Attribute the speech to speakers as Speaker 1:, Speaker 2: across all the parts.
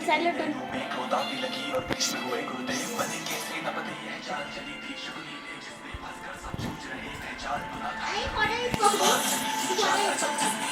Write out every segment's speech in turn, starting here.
Speaker 1: salute
Speaker 2: क्रोधाती लगी और भीष्म हुए गुरुदेव बने के सेनापति यह चाल चली थी शुक्ली ने जिसमें फंसकर सब जूझ रहे थे चाल बुना था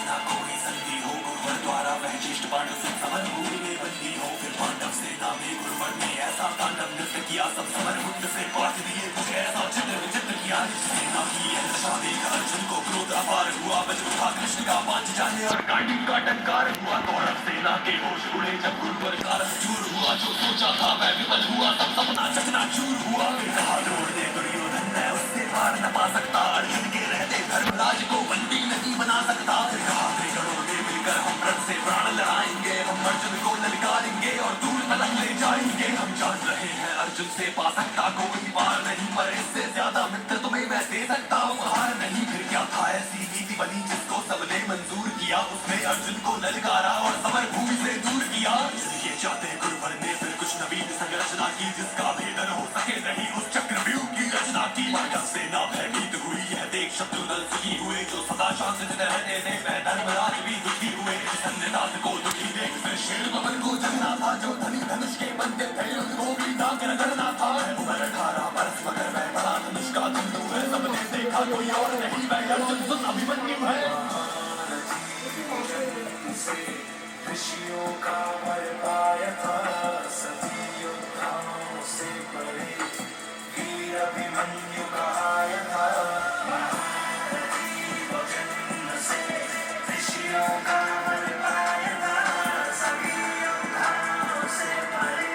Speaker 2: ना कोई संधि हो गुरुवर द्वारा वह ज्येष्ठ पांडव से समर भूमि में बंदी हो फिर पांडव सेना में गुरुवर ने ऐसा तांडव नृत्य किया सब समर मुंड से पाट दिए मुझे ऐसा चित्र विचित्र किया सेना की यह दशा देख अर्जुन को क्रोध अपार हुआ बच उठा कृष्ण का पांच जाने और कांडी का टंकार हुआ कौरव सेना के होश उड़े जब गुरुवर का रथ चूर हुआ जो सोचा था वह विफल हुआ सब सपना चकनाचूर हुआ कहा दौड़ दे दुर्योधन मैं उससे पार न पा सकता अर्जुन के रहते धर्मराज को बंदी नहीं बना सकता कहा त्रिगणों ने मिलकर हम रथ से प्राण लड़ाएंगे हम अर्जुन को ललकारेंगे और दूर तलक ले जाएंगे हम जान रहे हैं अर्जुन से पा सकता कोई पार नहीं पर इससे ज्यादा मित्र तुम्हें मैं दे सकता हूँ हार नहीं फिर क्या था ऐसी नीति बनी जिसको सबने मंजूर किया उसने अर्जुन को ललकारा और समर भूमि से दूर किया ये चाहते गुरुवर ने फिर कुछ नवीन संरचना की जिसका भेदन हो सके नहीं उस चक्रव्यूह की रचना की पांडव सेना भयभीत हुई यह देख शत्रुघ्न सुखी हुए जो सदा शांत रहते थे वह धर्मराज भी दुखी हुए सन्निधान को दुखी देख फिर शेर पवन को जगना था जो धनी धनुष के बनते थे उनको भी डाक रगड़ना था उम्र 18 बरस मगर वह बड़ा धनुष का धंधु है सबने देखा कोई और नहीं वह अर्जुन सुन अभिमन्यु है ऋषियों का वर पाया था सभी योद्धाओं से परे वीर अभिमन्यु कहाया था महारथी वो जन्म से ऋषियों का वर पाया था सभी योद्धाओं से परे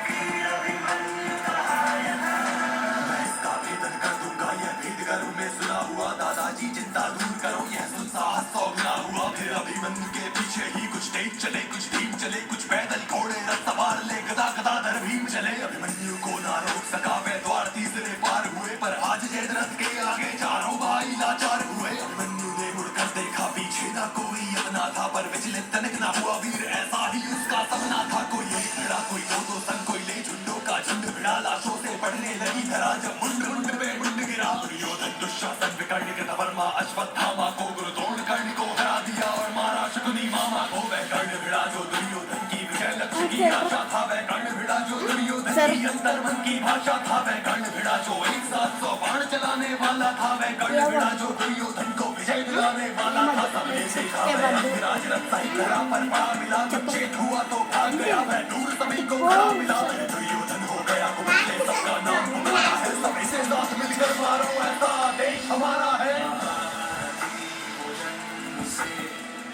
Speaker 2: वीर अभिमन्यु कहाया था मैं इसका भेदन कर दूंगा यह भेद करूं मैं सुना हुआ दादाजी चिंता दूर करो यह सुन साहस सौ गुना हुआ फिर अभिमन्यु के पीछे ही कुछ तेज चले कुछ धीम चले कुछ पैदल घोड़े रथ सवार ले गदा गदाधर भीम चले अभिमन्यु को ना रोक सका वह द्वार तीसरे पार हुए पर आज जयद्रथ के आगे चारों भाई लाचार हुए अभिमन्यु ने मुड़कर देखा पीछे ना कोई अपना था पर विचलित तनिक ना हुआ वीर ऐसा ही उसका सपना था कोई एक भिड़ा कोई दो संग कोई ले झुंडों का झुंड भिड़ा लाशों से पड़ने लगी धरा जब मुंड मुंड पे मुंड गिरा दुर्योधन दुशासन विकर्ण कृतवर्मा अश्वत्थामा को गुरुद्रोण कर्ण को हरा दिया और मारा शकुनी मामा को वह कर्ण भिड़ा जो दुर्योधन की विजय लक्ष्य की आशा था वह कर्ण भिड़ा जो दुर्योधन की अंतर्मन की भाषा था वह कर्ण भिड़ा जो 100 बाण चलाने वाला था वह कर्ण भिड़ा जो दुर्योधन को विजय दिलाने वाला था सबने देखा वह अभिराज रथ सहित धरा पर पड़ा मिला जब चेत हुआ तो भाग गया वह दूर सभी को खड़ा मिला दुर्योधन हो गया कुबले सबका नाम हमारा है सभी से साथ मिलकर मारो ऐसा देश हमारा है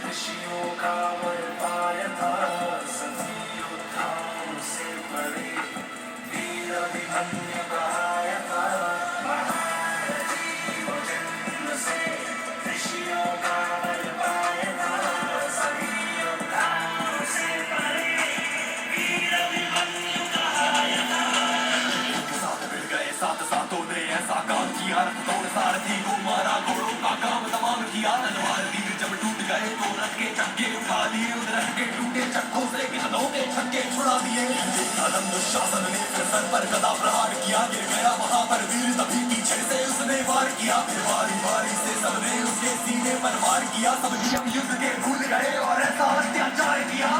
Speaker 2: ऋषियों का वर पाया था सभी योद्धाओं से परे वीर अभिमन्यु कहाया था महारथी वो जन्म से ऋषियों का वर पाया था सभी योद्धाओं से परे वीर अभिमन्यु कहाया था साथ मिल गए साथ साथों ने ऐसा काम किया तोड़ सारथी को मारा घोड़ों का काम तमाम किया तलवार तीर जब टूट गए तो रथ के चक्के उठा लिए उस रथ के टूटे चक्कों से कितनों के छक्के छुड़ा दिए कदम दुशासन ने फिर सर पर गदा प्रहार किया गिर गया वहां पर वीर तभी पीछे से उसने वार किया फिर बारी बारी से सबने उसके सीने पर वार किया सब नियम युद्ध के भूल गए और ऐसा अत्याचार किया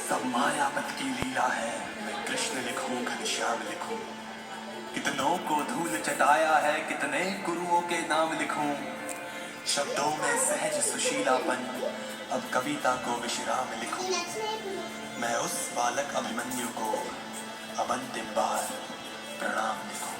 Speaker 2: सब मायावत की लीला है मैं कृष्ण लिखूं घनश्याम लिखूं कितनों को धूल चटाया है कितने गुरुओं के नाम लिखूं शब्दों में सहज सुशीलापन अब कविता को विश्राम लिखूं मैं उस बालक अभिमन्यु को अब अंतिम बार प्रणाम लिखूं